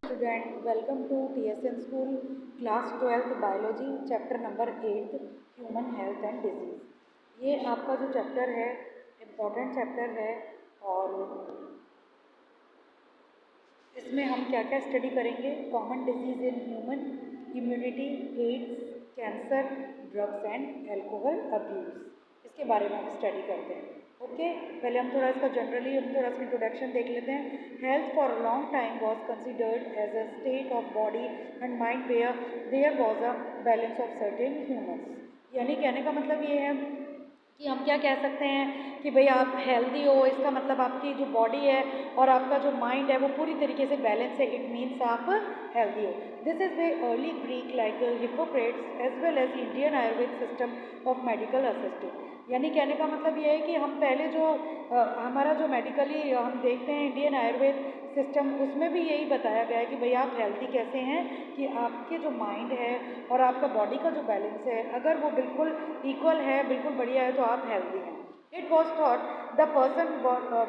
Student, welcome to TSN School, Class 12th Biology, Chapter number 8 Human Health and Disease। ये आपका जो chapter है important chapter है और इसमें हम क्या क्या स्टडी करेंगे। Common disease in human, immunity, AIDS, cancer, drugs and alcohol abuse, इसके बारे में हम स्टडी करते हैं। ओके, पहले हम थोड़ा इसका जनरली हम थोड़ा सा इंट्रोडक्शन देख लेते हैं। Health for a long time was considered as a state of body and mind where there was a balance of certain humans. यानी कहने का मतलब ये है कि हम क्या कह सकते हैं कि भाई आप हेल्दी हो, इसका मतलब आपकी जो बॉडी है और आपका जो माइंड है वो पूरी तरीके से बैलेंस है। इट मीन्स आप हेल्दी हो। This is way early Greek like Hippocrates as well as Indian Ayurveda system of medical assistant. यानी कहने का मतलब ये है कि हम पहले जो हमारा जो मेडिकली हम देखते हैं इंडियन आयुर्वेद सिस्टम, उसमें भी यही बताया गया है कि भाई आप हेल्दी कैसे हैं कि आपके जो माइंड है और आपका बॉडी का जो बैलेंस है अगर वो बिल्कुल इक्वल है, बिल्कुल बढ़िया है, तो आप हेल्दी हैं। It was thought the person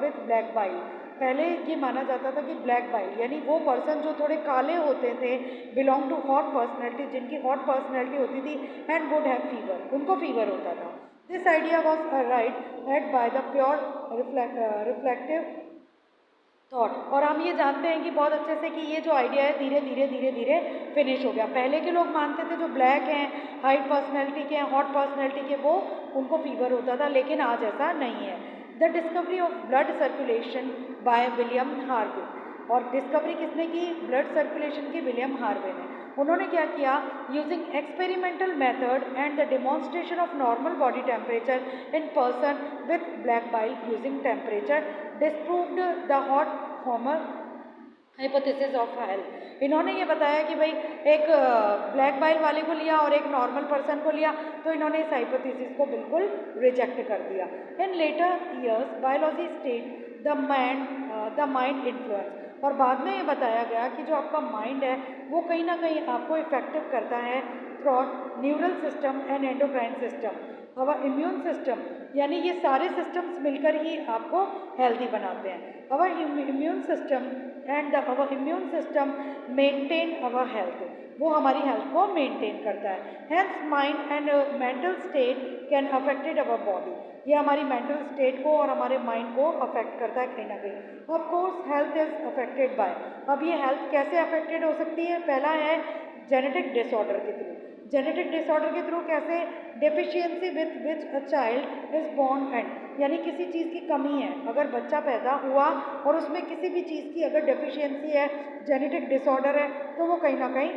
with black bile, पहले ये माना जाता था कि ब्लैक बाइल यानी वो पर्सन जो थोड़े काले होते थे, बिलोंग टू हॉट पर्सनैलिटी, जिनकी हॉट पर्सनैलिटी होती थी, एंड वुड हैव फीवर, उनको फीवर होता था। This idea was write head by the pure reflective thought. और हम ये जानते हैं कि बहुत अच्छे से कि ये जो आइडिया है धीरे धीरे फिनिश हो गया। पहले के लोग मानते थे जो ब्लैक हैं, हाई पर्सनैलिटी के हैं, हॉट पर्सनैलिटी के, वो उनको फीवर होता था, लेकिन आज ऐसा नहीं है। The discovery of blood circulation by William Harvey, और डिस्कवरी किसने की? ब्लड सर्कुलेशन की विलियम हार्वे ने। उन्होंने क्या किया? Using experimental method and the demonstration of normal body temperature in person with black bile using temperature disproved the hot Homer hypothesis of health. इन्होंने ये बताया कि भाई एक ब्लैक बाइल वाले को लिया और एक नॉर्मल पर्सन को लिया, तो इन्होंने इस हाइपोथेसिस को बिल्कुल रिजेक्ट कर दिया। In later years biology state the mind influence, और बाद में ये बताया गया कि जो आपका माइंड है वो कहीं ना कहीं आपको इफेक्टिव करता है through neural system and endocrine system, our immune system, यानी ये सारे सिस्टम्स मिलकर ही आपको हेल्दी बनाते हैं। Our immune system and our immune system maintain our health, वो हमारी हेल्थ को मेंटेन करता है। Hence mind and mental state can affected our body, ये हमारी मेंटल स्टेट को और हमारे माइंड को अफेक्ट करता है कहीं ना कहीं। Of course health is affected by, अब ये हेल्थ कैसे अफेक्टेड हो सकती है? पहला है जेनेटिक डिसऑर्डर के थ्रू। जेनेटिक डिसऑर्डर के थ्रू कैसे? Deficiency with which a child is born and, यानी किसी चीज़ की कमी है, अगर बच्चा पैदा हुआ और उसमें किसी भी चीज़ की अगर डेफिशिएंसी है, जेनेटिक डिसऑर्डर है, तो वो कहीं ना कहीं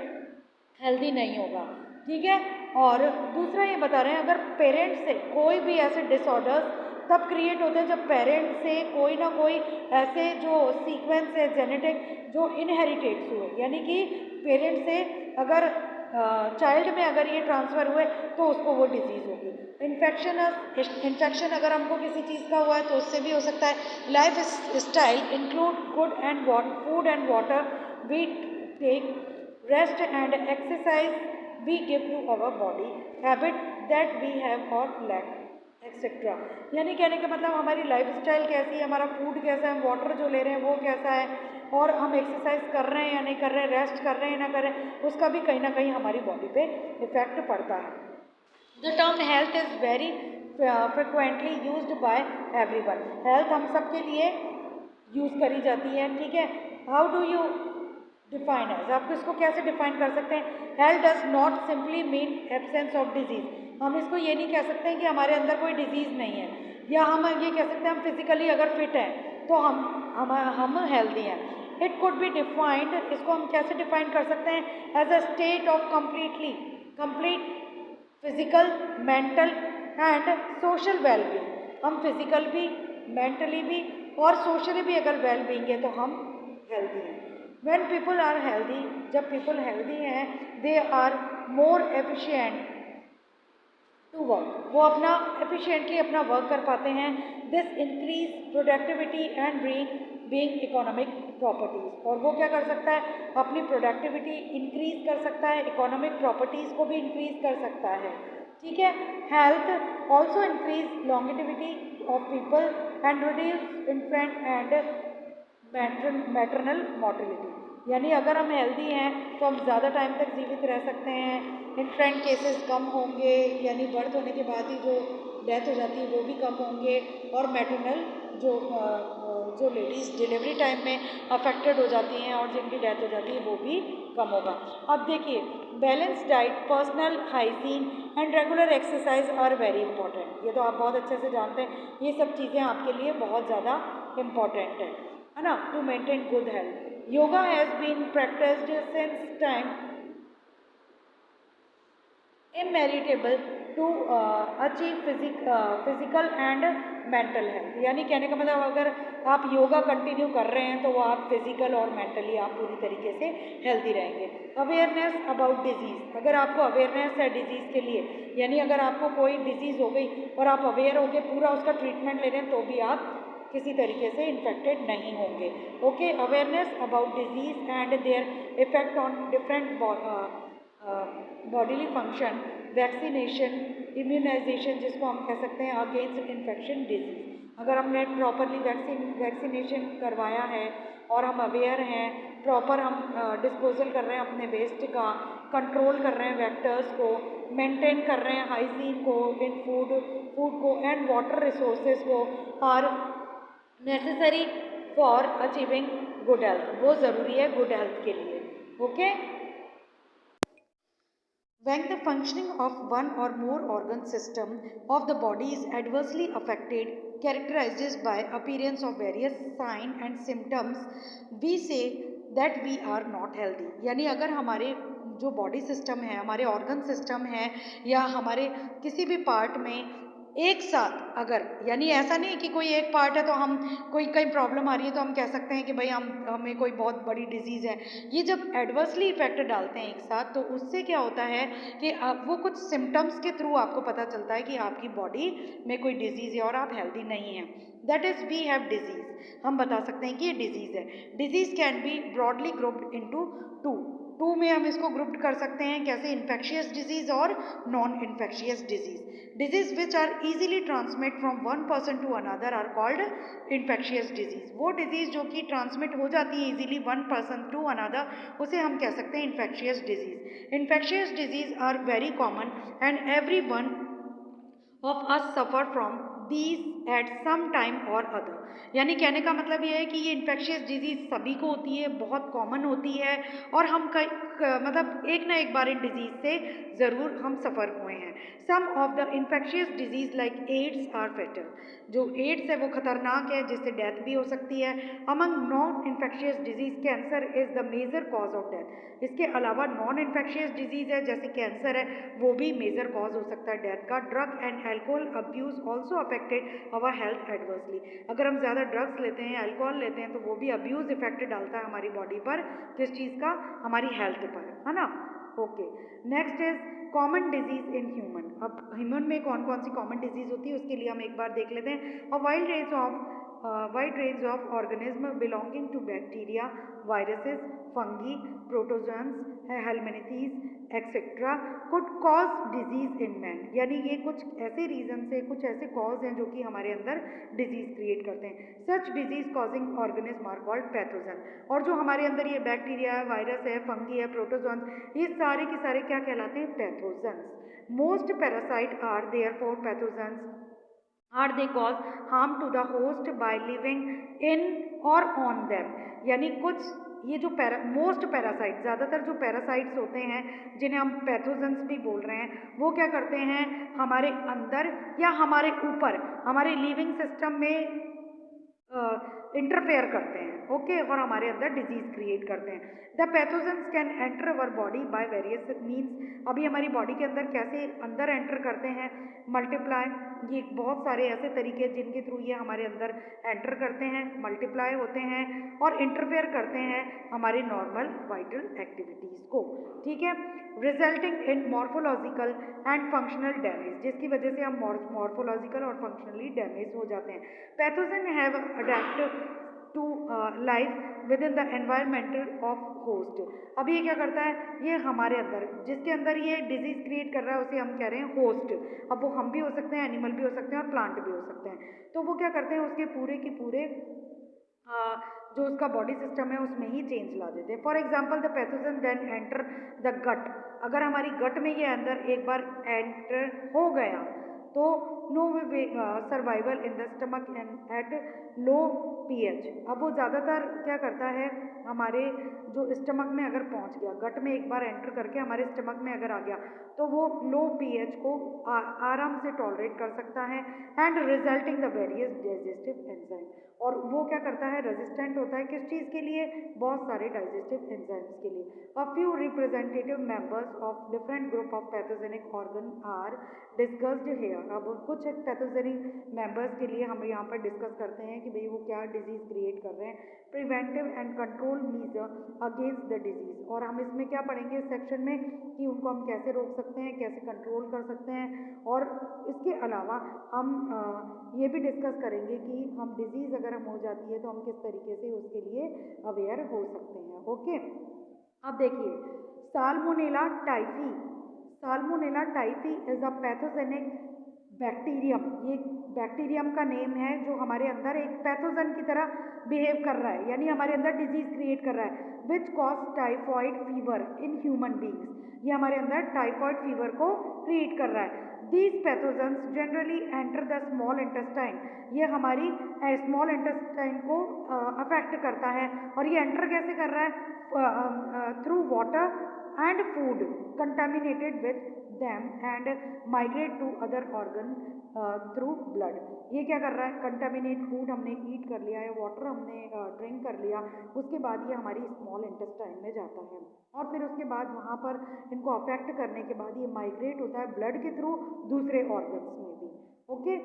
हेल्दी नहीं होगा। ठीक है। और दूसरा ये बता रहे हैं अगर पेरेंट्स से कोई भी ऐसे डिसऑर्डर्स तब क्रिएट होते हैं जब पेरेंट्स से कोई ना कोई ऐसे जो सीक्वेंस है जेनेटिक जो इनहेरिटेड्स हुए, यानी कि पेरेंट्स से अगर चाइल्ड में अगर ये ट्रांसफ़र हुए तो उसको वो डिजीज़ होगी। इन्फेक्शन अगर हमको किसी चीज़ का हुआ है तो उससे भी हो सकता है। Lifestyle include good and food and water, we take rest and exercise, we give to our body, habit that we have or lack etcetera. यानी कहने का मतलब हमारी लाइफ स्टाइल कैसी है, हमारा फूड कैसा है, हम वाटर जो ले रहे हैं वो कैसा है, और हम एक्सरसाइज कर रहे हैं या नहीं कर रहे हैं, रेस्ट कर रहे हैं या ना कर रहे हैं, उसका भी कहीं ना कहीं हमारी बॉडी पे इफेक्ट पड़ता है। The term health is very frequently used by everyone, health हम सब के लिए यूज़ करी जाती है। ठीक है। How do you define age, आप इसको कैसे डिफाइन कर सकते हैं? Health does not simply mean absence of disease, हम इसको ये नहीं कह सकते हैं कि हमारे अंदर कोई डिजीज़ नहीं है, या हम ये कह सकते हैं हम फिजिकली अगर फिट हैं तो हम हेल्दी हैं। इट कुड बी डिफाइंड, इसको हम कैसे डिफाइन कर सकते हैं? As a state of complete physical, mental and social wellbeing. हम फिजिकल भी, मेंटली भी और सोशली भी अगर वेलबींग है तो हम हेल्दी हैं। When people are healthy, जब people healthy हैं, they are more efficient to work, वो अपना एफिशिएंटली अपना वर्क कर पाते हैं। This increase productivity and being economic properties, और वो क्या कर सकता है? अपनी प्रोडक्टिविटी इंक्रीज कर सकता है, इकोनॉमिक प्रॉपर्टीज़ को भी इंक्रीज कर सकता है। ठीक है। Health also increase longevity of people and reduce infant and maternal mortality, यानी अगर हम हेल्दी हैं तो हम ज़्यादा टाइम तक जीवित रह सकते हैं, इन्फेंट केसेस कम होंगे, यानी बर्थ होने के बाद ही जो डेथ हो जाती है वो भी कम होंगे, और मैटरनल जो लेडीज़ डिलीवरी टाइम में अफेक्टेड हो जाती हैं और जिनकी डेथ हो जाती है वो भी कम होगा। अब देखिए, balance diet, personal hygiene and regular exercise are very important. ये तो आप बहुत अच्छे से जानते हैं, ये सब चीज़ें आपके लिए बहुत ज़्यादा इम्पॉर्टेंट है ना, to maintain good health. Yoga has been practiced since time immemorial to achieve physical and mental health। यानी कहने का मतलब अगर आप योगा कंटिन्यू कर रहे हैं तो वो आप फिजिकल और मेंटली आप पूरी तरीके से हेल्दी रहेंगे। अवेयरनेस अबाउट डिजीज़, अगर आपको अवेयरनेस है डिजीज़ के लिए, यानी अगर आपको कोई डिजीज़ हो गई और आप अवेयर हो गए, पूरा उसका ट्रीटमेंट ले रहे हैं, तो भी आप किसी तरीके से इन्फेक्टेड नहीं होंगे। Okay, awareness about disease and their effect on different bodily function, vaccination, immunization, जिसको हम कह सकते हैं अगेंस्ट इन्फेक्शन डिजीज़। अगर हमने प्रॉपरली वैक्सीनेशन करवाया है और हम अवेयर हैं, प्रॉपर हम डिस्पोजल कर रहे हैं अपने वेस्ट का, कंट्रोल कर रहे हैं वेक्टर्स को, मेंटेन कर रहे हैं हाइजीन को इन फूड को एंड वाटर रिसोर्सेज को, are necessary for achieving good health, वो ज़रूरी है गुड हेल्थ के लिए। Okay, when the functioning of one or more organ system of the body is adversely affected, characterized by appearance of various sign and symptoms, we say that we are not healthy। यानी अगर हमारे जो body system है, हमारे organ system है, या हमारे किसी भी पार्ट में एक साथ अगर, यानी ऐसा नहीं कि कोई एक पार्ट है तो हम कोई कहीं प्रॉब्लम आ रही है तो हम कह सकते हैं कि भाई हमें कोई बहुत बड़ी डिजीज़ है। ये जब एडवर्सली इफेक्ट डालते हैं एक साथ, तो उससे क्या होता है कि वो कुछ सिम्टम्स के थ्रू आपको पता चलता है कि आपकी बॉडी में कोई डिजीज़ है और आप हेल्दी नहीं हैं। That is we have disease, हम बता सकते हैं कि ये डिजीज़ है। Disease can be broadly grouped into two में हम इसको ग्रुप्ड कर सकते हैं, कैसे, इन्फेक्शियस डिजीज़ और non infectious disease. Disease which are easily transmit from one person to another are called infectious disease. वो डिजीज़ जो कि ट्रांसमिट हो जाती है easily one person to another, उसे हम कह सकते हैं infectious disease. Infectious disease are very common and every one of us suffer from these at some time or other. यानी कहने का मतलब ये है कि ये इन्फेक्शियस डिजीज़ सभी को होती है, बहुत कॉमन होती है, और हम मतलब एक ना एक बार इन डिजीज़ से ज़रूर हम सफ़र हुए हैं। Some of the infectious diseases like AIDS are fatal. जो एड्स है वो खतरनाक है, जिससे डेथ भी हो सकती है। Among non infectious disease, cancer is the major cause of death. इसके अलावा नॉन इन्फेक्शियस डिजीज़ है जैसे कैंसर है, वो भी मेजर कॉज हो सकता है डेथ का। Drug and alcohol abuse also affected our health adversely. अगर हम ज़्यादा ड्रग्स लेते हैं, अल्कोहल लेते हैं, तो वो भी अब्यूज़ इफेक्ट डालता है हमारी बॉडी पर, किस चीज़ का, हमारी हेल्थ पर, है ना। Okay, next is common disease in human. अब ह्यूमन में कौन कौन सी कॉमन डिजीज़ होती है उसके लिए हम एक बार देख लेते हैं। और wide range of organism belonging to bacteria, viruses, fungi, protozoans, helminthes, etc. could cause disease in man। यानी ये कुछ ऐसे रीजन से, कुछ ऐसे कॉज हैं जो कि हमारे अंदर डिजीज क्रिएट करते हैं। Such disease causing organism are called pathogen. और जो हमारे अंदर ये बैक्टीरिया है, वायरस है, फंगी है, प्रोटोजोन्स, ये सारे के सारे क्या कहलाते हैं, pathogens. Most parasite are therefore pathogens are they cause harm to the host by living in or on them. यानी कुछ ये जो मोस्ट पैरासाइट, ज़्यादातर जो पैरासाइट्स होते हैं जिन्हें हम पैथोजन्स भी बोल रहे हैं, वो क्या करते हैं, हमारे अंदर या हमारे ऊपर, हमारे लिविंग सिस्टम में इंटरफेयर करते हैं, ओके, और हमारे अंदर डिजीज क्रिएट करते हैं। The pathogens can enter our body by various means. अभी हमारी बॉडी के अंदर कैसे अंदर एंटर करते हैं, मल्टीप्लाई, ये बहुत सारे ऐसे तरीके जिनके थ्रू ये हमारे अंदर एंटर करते हैं, मल्टीप्लाई होते हैं और इंटरफेयर करते हैं हमारी नॉर्मल वाइटल एक्टिविटीज़ को, ठीक है, resulting in morphological and functional damage, जिसकी वजह से हम मॉर्फोलॉजिकल और फंक्शनली डैमेज हो जाते हैं। Pathogen have adapt to life within the environmental of host. अब ये क्या करता है, ये हमारे अंदर, जिसके अंदर ये डिजीज क्रिएट कर रहा है उसे हम कह रहे हैं होस्ट। अब वो हम भी हो सकते हैं, एनिमल भी हो सकते हैं और प्लांट भी हो सकते हैं। तो वो क्या करते हैं, उसके पूरे के पूरे जो उसका बॉडी सिस्टम है उसमें ही चेंज ला देते हैं। For example the pathogen then enter the gut, अगर हमारी गट में ये अंदर एक बार एंटर हो गया तो no survival in the stomach and at low pH. अब वो ज़्यादातर क्या करता है, हमारे जो स्टमक में अगर पहुंच गया, गट में एक बार एंटर करके हमारे स्टमक में अगर आ गया तो वो लो पीएच को आराम से टॉलरेट कर सकता है and resulting the various digestive enzyme. और वो क्या करता है, रेजिस्टेंट होता है किस चीज़ के लिए, बहुत सारे डाइजेस्टिव एंजाइम्स के लिए। A few representative members of different group of pathogenic organ are discussed here. अब कुछ पैथोजेनिक मेंबर्स के लिए हम यहाँ पर डिस्कस करते हैं कि भाई वो क्या डिजीज़ क्रिएट कर रहे हैं। Preventive and control measure against the disease, और हम इसमें क्या पढ़ेंगे इस सेक्शन में कि उनको हम कैसे रोक सकते हैं, कैसे कंट्रोल कर सकते हैं। और इसके अलावा हम ये भी डिस्कस करेंगे कि हम डिजीज़ अगर हम हो जाती है तो हम किस तरीके से उसके लिए अवेयर हो सकते हैं। ओके, अब देखिए salmonella typhi, salmonella typhi is a pathogenic bacterium. ये बैक्टीरियम का नेम है जो हमारे अंदर एक पैथोजन की तरह बिहेव कर रहा है, यानी हमारे अंदर डिजीज क्रिएट कर रहा है, which cause typhoid fever in human beings. ये हमारे अंदर टाइफॉइड फीवर को क्रिएट कर रहा है। These pathogens generally enter the small intestine, ये हमारी स्मॉल इंटेस्टाइन को अफेक्ट करता है। और ये एंटर कैसे कर रहा है, through water and food contaminated with them and migrate to other organ through blood। ये क्या कर रहा है, कंटामिनेट फूड हमने ईट कर लिया है, वाटर हमने ड्रिंक कर लिया, उसके बाद ये हमारी स्मॉल इंटेस्टाइन में जाता है और फिर उसके बाद वहाँ पर इनको अफेक्ट करने के बाद ये माइग्रेट होता है ब्लड के थ्रू दूसरे ऑर्गन्स में भी। ओके,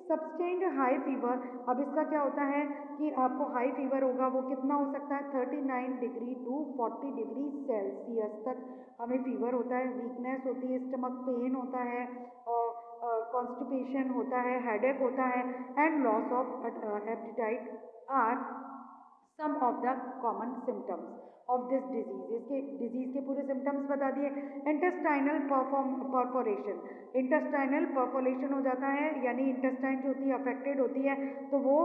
सब्सटेंड हाई फीवर, अब इसका क्या होता है कि आपको हाई फीवर होगा, वो कितना हो सकता है 39 डिग्री टू 40 डिग्री सेल्सियस तक हमें फीवर होता है। वीकनेस होती है, स्टमक पेन होता है, कॉन्स्टिपेशन होता है, हेडेक होता है and loss of appetite are some of the common symptoms of this disease. इसके डिजीज के पूरे सिम्टम्स बता दिए। इंटेस्टाइनल परफोरेशन, इंटेस्टाइनल परफोरेशन हो जाता है, यानी इंटेस्टाइन जो होती है अफेक्टेड होती है तो वो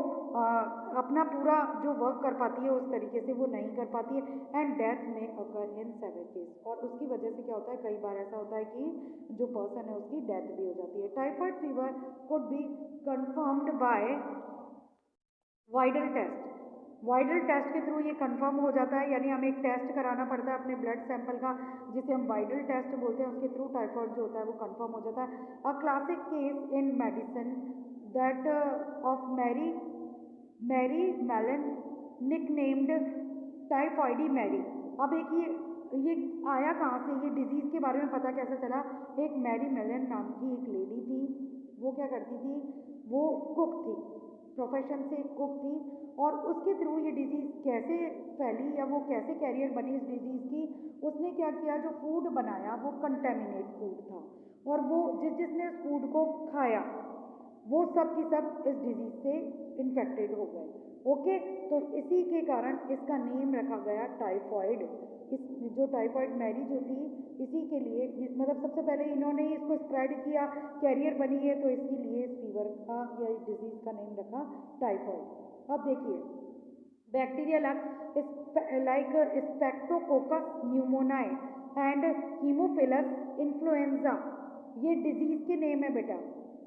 अपना पूरा जो वर्क कर पाती है उस तरीके से वो नहीं कर पाती है। एंड डेथ में अकर इन 7 केस, और उसकी वजह से क्या होता है, कई बार ऐसा होता है कि जो पर्सन है उसकी डेथ भी हो जाती है। Typhoid fever could be confirmed by Widal test, Widal test के थ्रू ये कंफर्म हो जाता है, यानी हमें एक टेस्ट कराना पड़ता है अपने ब्लड सैंपल का जिसे हम वाइडल टेस्ट बोलते हैं, उसके थ्रू टाइफाइड जो होता है वो कंफर्म हो जाता है। A classic case in medicine that of Mary Mallon nicknamed typhoid Mary. अब एक ये आया कहाँ से, ये डिजीज़ के बारे में पता कैसे चला, एक मैरी मेलन नाम की एक लेडी थी, वो क्या करती थी, वो कुक थी, प्रोफेशन से कुक थी, और उसके थ्रू ये डिजीज़ कैसे फैली या वो कैसे कैरियर बनी इस डिजीज़ की, उसने क्या किया, जो फूड बनाया वो कंटेमिनेट फूड था और वो जिसने उस फूड को खाया वो सब की सब इस डिजीज़ से इन्फेक्टेड हो गए। ओके, तो इसी के कारण इसका नेम रखा गया टाइफॉइड। इस जो टाइफॉइड मैरी जो थी इसी के लिए, मतलब सबसे पहले इन्होंने ही इसको स्प्रेड किया, कैरियर बनी है तो इसके लिए इस फीवर का या इस डिजीज़ का नेम रखा टाइफॉइड। अब देखिए bacteria like streptococcus pneumoniae and haemophilus influenzae, ये डिजीज़ के नेम है बेटा,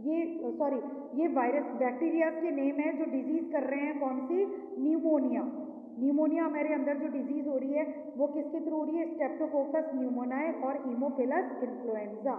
ये वायरस बैक्टीरिया के नेम है जो डिजीज़ कर रहे हैं, कौन सी, न्यूमोनिया। न्यूमोनिया हमारे अंदर जो डिजीज़ हो रही है वो किसके थ्रू हो रही है, स्टेप्टोकोकस न्यूमोनाई और Haemophilus influenza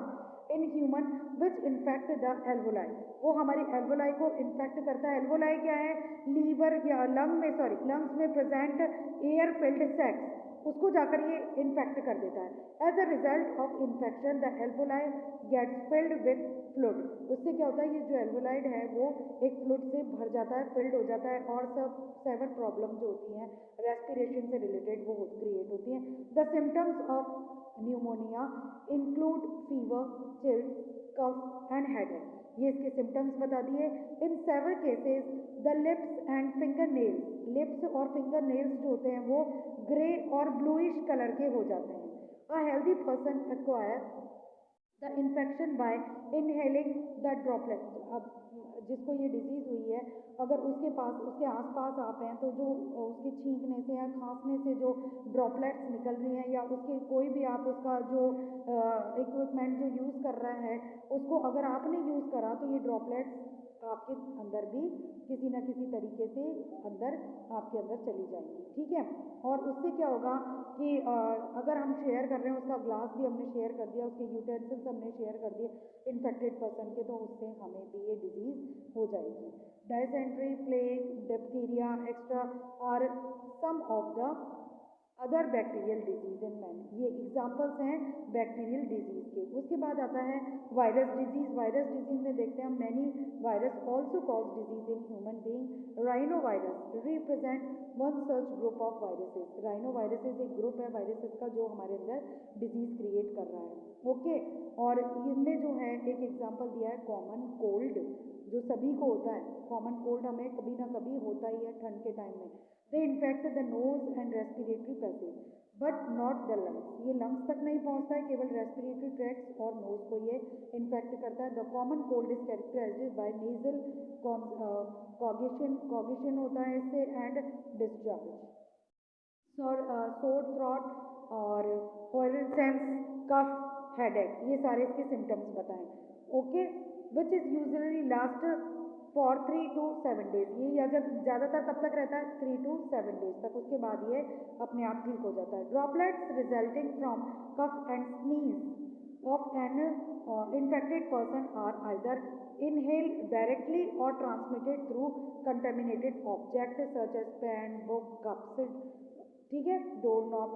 in human which infect the alveoli, वो हमारी एल्वोलाई को इन्फेक्ट करता है। एल्वोलाई क्या है, लीवर या लंग्स में प्रेजेंट एयर फिल्ड सैक्स, उसको जाकर ये इन्फेक्ट कर देता है। As a result of infection the alveoli gets filled with fluid, उससे क्या होता है, ये जो एल्वोलाइड है वो एक फ्लूइड से भर जाता है, फिल्ड हो जाता है और सब सेवर प्रॉब्लम जो होती हैं रेस्पिरेशन से रिलेटेड वो क्रिएट होती हैं। The symptoms of pneumonia include fever, chills, cough and headache, ये इसके सिम्टम्स बता दिए। In severe cases the lips and finger nails, lips और फिंगर नेल्स जो होते हैं वो ग्रे और ब्लूइश कलर के हो जाते हैं। A healthy person acquire the infection by inhaling the droplet. अब जिसको ये डिजीज़ हुई है, अगर उसके पास उसके आसपास आप हैं तो जो उसके छींकने से या खांसने से जो ड्रॉपलेट्स निकल रही हैं, या उसके कोई भी आप उसका जो इक्विपमेंट जो यूज़ कर रहा है उसको अगर आपने यूज़ करा तो ये ड्रॉपलेट्स आपके अंदर भी किसी ना किसी तरीके से अंदर आपके अंदर चली जाएंगी, ठीक है। और उससे क्या होगा कि अगर हम शेयर कर रहे हैं, उसका ग्लास भी हमने शेयर कर दिया, उसके यूटेंसिल्स हमने शेयर कर दिए इन्फेक्टेड पर्सन के, तो उससे हमें भी ये डिजीज़ हो जाएगी। Dysentery, plague, diphtheria extra are some of the other bacterial disease in man. ये एग्जाम्पल्स हैं बैक्टीरियल डिजीज के। उसके बाद आता है वायरस डिजीज। वायरस डिजीज में देखते हैं हम many virus also cause disease in human being. Rhino virus represent one such group of viruses. Rhino viruses एक ग्रुप है वायरसेस का जो हमारे अंदर डिजीज क्रिएट कर रहा है, ओके। और इनमें जो है एक एग्जाम्पल दिया है कॉमन कोल्ड, जो सभी को होता है। कॉमन कोल्ड हमें कभी ना कभी होता ही है ठंड के टाइम में। They infect the nose and respiratory passage but not the lungs. ये लंग्स तक नहीं पहुंचता है, केवल रेस्पिरेटरी ट्रैक्ट और नोज को ये इन्फेक्ट करता है। The common cold is characterized by nasal congestion होता है इससे एंड डिस्चार्ज। सोर थ्रॉट और सेंस, कफ, हेडेक, ये सारे इसके सिम्टम्स बताएं, okay. Which is usually last for 3 to 7 days। ये या जब ज़्यादातर कब तक रहता है 3 to 7 days तक, उसके बाद ये अपने आप ठीक हो जाता है। Droplets resulting from cough and sneeze of an infected person are either inhaled directly or transmitted through contaminated objects such as pen, book, cups, ठीक है, door knob,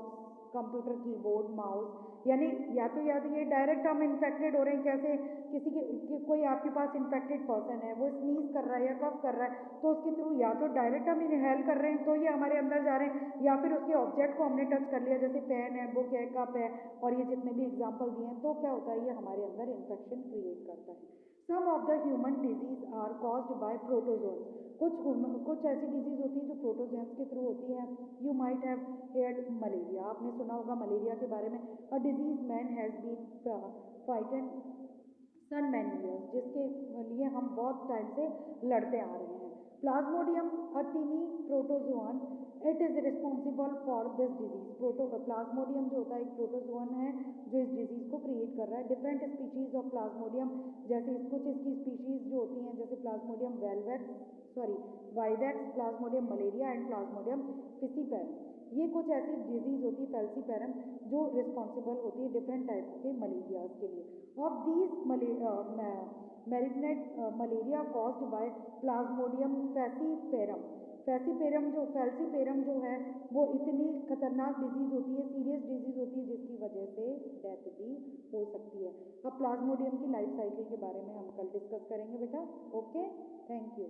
computer keyboard, mouse. यानी या तो ये डायरेक्ट हम इन्फेक्टेड हो रहे हैं, कैसे किसी के कोई आपके पास इन्फेक्टेड पर्सन है, वो स्नीज कर रहा है या कफ कर रहा है, तो उसके थ्रू या तो डायरेक्ट हम इनहेल कर रहे हैं तो ये हमारे अंदर जा रहे हैं, या फिर उसके ऑब्जेक्ट को हमने टच कर लिया, जैसे पेन है, बुक है, कप है, और ये जितने भी एग्जाम्पल दिए हैं, तो क्या होता है ये हमारे अंदर इन्फेक्शन क्रिएट करता है। Some of the human disease are caused by protozoans. कुछ ऐसी डिजीज होती है जो प्रोटोजोन्स के थ्रू होती है। You might have heard malaria, आपने सुना होगा मलेरिया के बारे में। A disease man has been fighted since many years, जिसके लिए हम बहुत टाइम से लड़ते आ रहे हैं। Plasmodium a tiny protozoan, it is responsible for this disease. Plasmodium जो होता है एक प्रोटोजोअन है जो इस डिजीज को क्रिएट कर रहा है। डिफरेंट स्पीशीज ऑफ प्लाज्मोडियम, जैसे कुछ इसकी स्पीशीज जो होती हैं जैसे plasmodium vivax, plasmodium malaria and plasmodium falciparum, ये कुछ ऐसी डिजीज होती है फेल्सीपेरम जो रिस्पॉन्सिबल होती है डिफरेंट टाइप के मलेरियाज के लिए। Of these malignant malaria caused by plasmodium falciparum जो है वो इतनी खतरनाक डिजीज होती है, सीरियस डिजीज होती है, जिसकी वजह से डेथ भी हो सकती है। अब प्लाज्मोडियम की लाइफ साइकिल के बारे में हम कल डिस्कस करेंगे बेटा, ओके, थैंक यू।